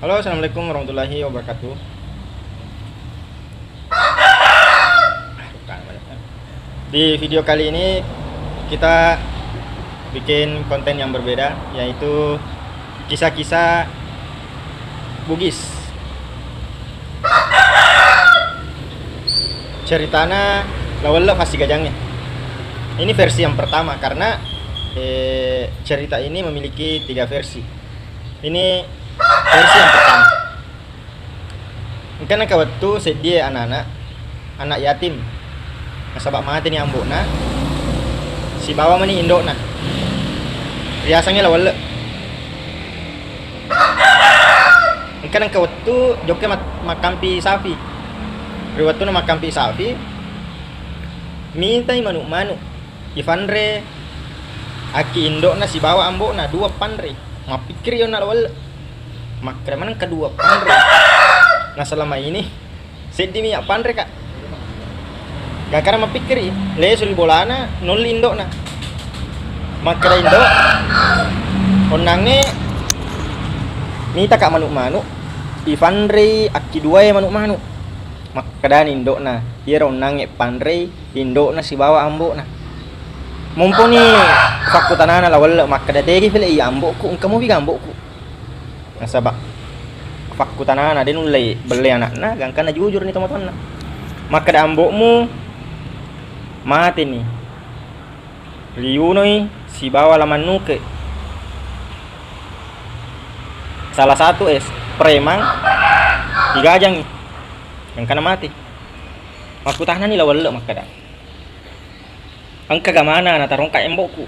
Halo, assalamualaikum warahmatullahi wabarakatuh. Di video kali ini kita bikin konten yang berbeda, yaitu kisah-kisah Bugis. Ceritana lawala fasi gajangnya. Ini versi yang pertama karena cerita ini memiliki 3 versi. Ini versi yang pertama. Karena waktu sedia anak yatim. Nasabak mati ni ambokna. Si bawa mani indokna. Biasanya lawala. Kadang waktu joke makampi sapi. Waktu na makampi sapi. Mintai manuk-manuk. Ifanre aki indokna si bawa ambokna 2 panre. Mapikir yon na lawala. Makre mana kedua pandre. Nah selama ini sedih minyak pandre kak. Gak karena mapikir le sul bolana nol indo na. Makre indo onange mita kak manuk-manuk ifandre aki dua ya manuk-manuk. Makredan indo na dia onange pandre indo na si bawa ambok na. Mumpuni fakutanana lawala makre degi fele iya ambokku kamu biga ambokku. Nasabak fakutanana dia nulai beli anakna gangkana jujur nih teman-teman. Maka ada ambokmu mati nih liunoi si bawa laman nuke salah satu preman digajang gangkana mati makutahna nih lawala maka ada angka gamana na tarong ka embokku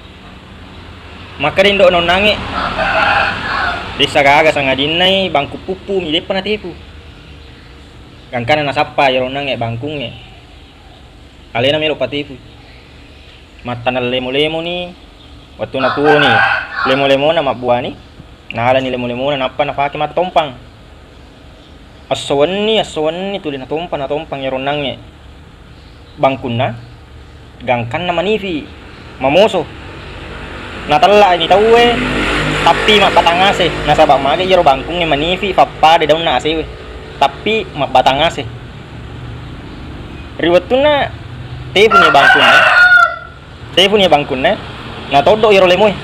maka din do nonange desa gaga sanga dinai bangku pupu mi depan tipu gangkana nasapa yaro nange bangkunge alena melo patipu matana lemo-lemo ni waktu na tuo ni lemo-lemo na mabuani naala ni lemo-lemo na napa napake matompang aswani tuli na tompang yaro nange bangkunna gangkana manifi mamoso natalla ini tawe tapi mak batangase nasabak mage yero bangkungnya manifi papa de daun nase we tapi mak batangase riwatuna te punya bangkunnya na todo yero lemoy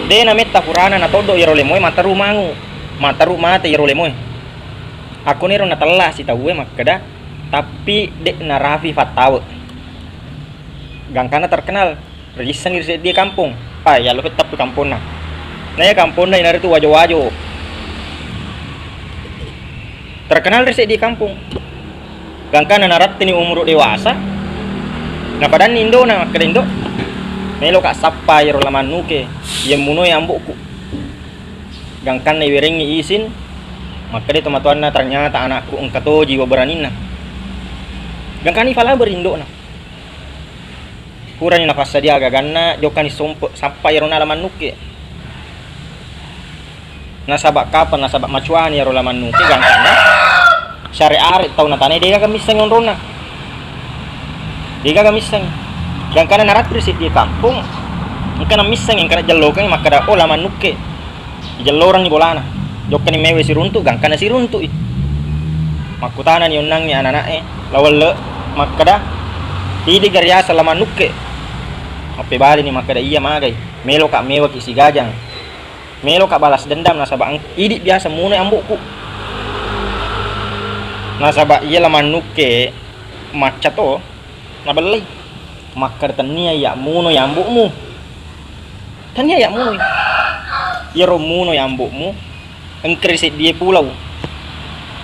de na metta purana na todo yero lemoy mataru mate yero lemoy aku nero na talla si tawe makada tapi de na rafi fatawe gangkana terkenal risan di kampung ya lo tetap di kampung nah ya kampung nah ini itu wajo terkenal di kampung gangkana narat ini umur dewasa nah padan indo nah ke indo melo kak sapa yero laman nuke yang muno yang ambokku gangkana wirengi isin maka dia teman-teman ternyata anakku engkato jiwa beranin nah gangkani fala berindo nah kurang nafas dia agak ganna jokani sompo sampai yaro laman nuke nasabak kapan nasabak macuani yaro laman nuke gangkana syariat tau natane dia kamisang yon rona dia kamisang gangkana narat prisit di kampung gangkana misang yang kana jallo kan makada laman nuke jallo orang ni bolana jokani mewe si runtu gangkana si runtu makutana ni onang ni anak-anak lawal makada tidak gariya laman nuke ape bali ni makada iya magai melo kak mewa kisi gajang melo kak balas dendam nasabak idik biasa muna ambokku nasabak iya laman nuke maca to nabelai makar tania ya muno ya ambokmu tania ya muno yero muno ya ambokmu engkrisit dia pulau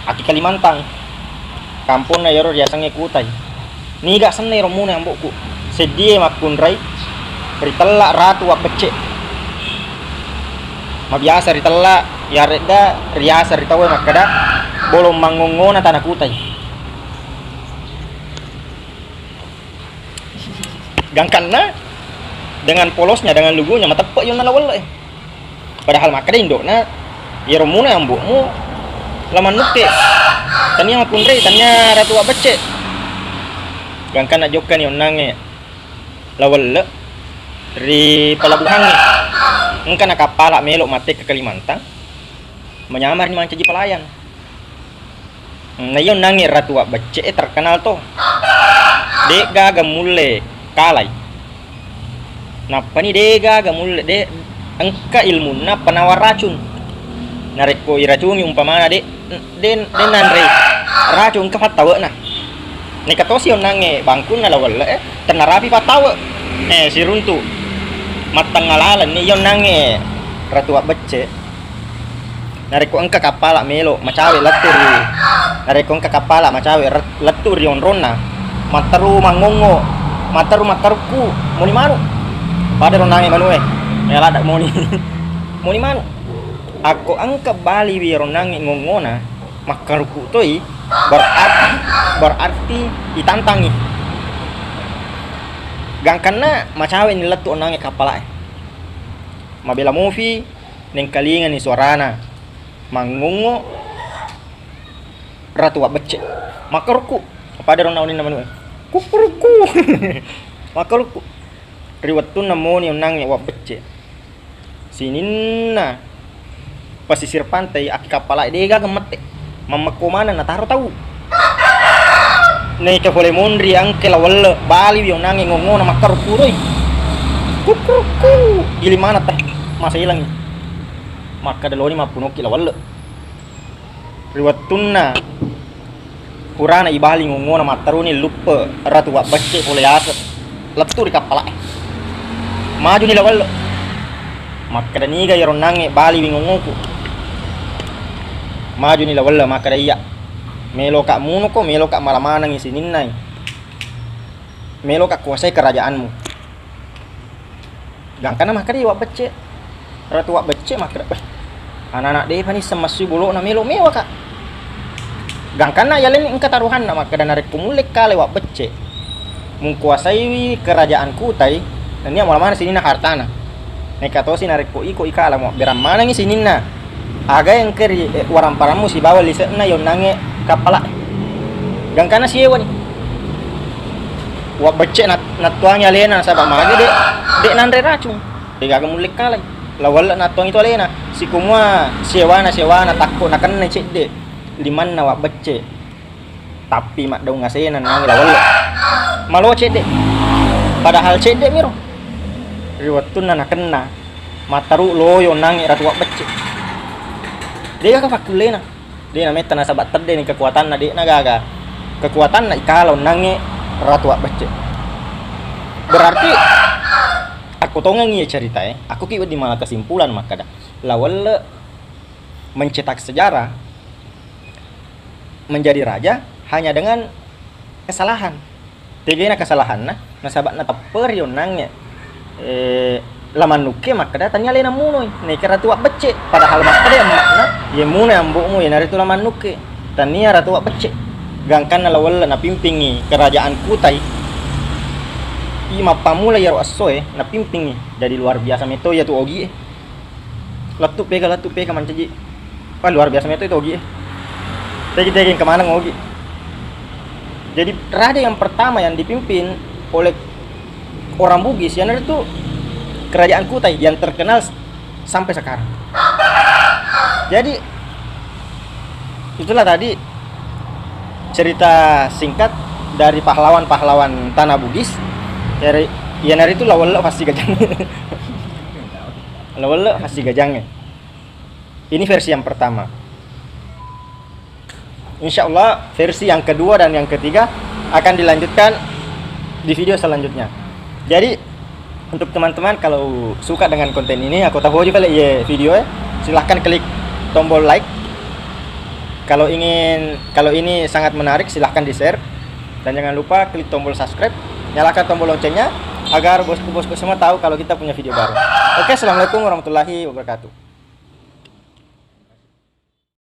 aki Kalimantan kampung na yero biasanya kutai ni gak senai romuno ya ambokku sedih makun rai ritella ratu wa pecek ma biasa ritella ya reda riasa ritawe makada bolong mangongona tanah kutai gangkanna dengan polosnya dengan lugunya matepek yon lawal padahal makada indokna ya romuna ambokmu laman nuke tanya makun rai tanya ratu wa pecek gangkan ajokan yon nange lawal ri pelabuhan ni engka nakapala melok mate ke Kalimantan menyamar ni mancaji pelayan. Nah yon nangi ratu wak becce terkenal to. Dek gaga mulle kalai. Napa ni dek gaga mulle dek engka ilmu na penawar racun. Nareko iracuni umpamana den nanre racun ka patawa na. Ni katosi yon nangi bangkun na lawal tenarapi patawa. Si runtu matang ngalalan ni yon nangi ratu wak becce. Nareko engka kapala melo macawe laturi. Nareko engka kapala macawe laturi on ronna. Mataru mangongo, mataruku, moni manu. Pada ronange manue. Meladak moni. Moni manu. Aku engka bali wi ronange ngongona makaruku toi berarti ditantangi. Gangkana macawe ni latu onange kapala. Mabela movie neng kalingan ni suarana. Mangungo ratu wak becce makaruku pada ron naunin namanu kukuruku makaruku riwatun namoni onang wak becce sininna pasisir pantai aki kapala dega gemete mamako mana na taro tahu nei ka boleh mondri angke lawal bali wi onang ngongo na makaruku roi kukuruku gili mana teh masa hilang maka daloni mapunoki lawal riwatunna kurana ibali ngongona mataruni lupa ratu wak becce boleh asa letu di kapala maju ni lawal maka daniga yaron nange bali wingongoku maju ni lawal maka iya melo kak muno ko melo kak malamana ngisinin nai melo kak kuasai kerajaanmu gangkana maka dia wak becce ratu wak becce maka anak-anak deh panis semasu bulu na melo mewa kak gangkana yalen engka taruhan na maka dan arek kumulek kale wak becce mengkuasai kerajaan kutai dan dia malam mana sini na hartana nekatosi narek ko iko ikala mo beram mana ngi sini na aga yang keri waram paramu si bawa lisetna yon nange kapala gangkana siewa ni wak becce natuang yalena sabab mage dek nanre racun dek aga mulek kale lawal natuang itu alena si kumua sewana takut nakan necek de liman na wak becce tapi mak daung ngasena nang lawal malo cede padahal cede miro riwatun na kena mataru loyo nang ratu wak becce dia ka fakulena dia na meta na sabat terde ni kekuatan na dia na gaga kekuatan na ikalau nange ratu wak becce berarti aku tahu nggak cerita aku kira di mana kesimpulan maka dah lawal mencetak sejarah menjadi raja hanya dengan kesalahan tegena kesalahan nah sahabat na taper yon nangnya laman nuke maka dah tanya lena munoi nek ratu wak becce padahal maka dia makna ye mune ambokmu ye naritu laman nuke tania ratu wak becce gangkan lawal na pimpingi kerajaan kutai ima pamula yaro asoe na pimping dari luar biasa meto ya tu ogi latu pega mancaji wah luar biasa meto itu ogi tegi kemana ngogi jadi raja yang pertama yang dipimpin oleh orang Bugis yang itu kerajaan Kutai yang terkenal sampai sekarang jadi itulah tadi cerita singkat dari pahlawan-pahlawan tanah Bugis. Ya nari itu lawal pasti gajang. Lawal pasti gajangnya. Ini versi yang pertama. Insya Allah versi yang kedua dan yang ketiga akan dilanjutkan di video selanjutnya. Jadi untuk teman-teman kalau suka dengan konten ini, aku tahu juga ya video silahkan klik tombol like. Kalau ini sangat menarik silahkan di share dan jangan lupa klik tombol subscribe. Nyalakan tombol loncengnya agar bosku-bosku semua tahu kalau kita punya video baru. Oke, assalamualaikum warahmatullahi wabarakatuh.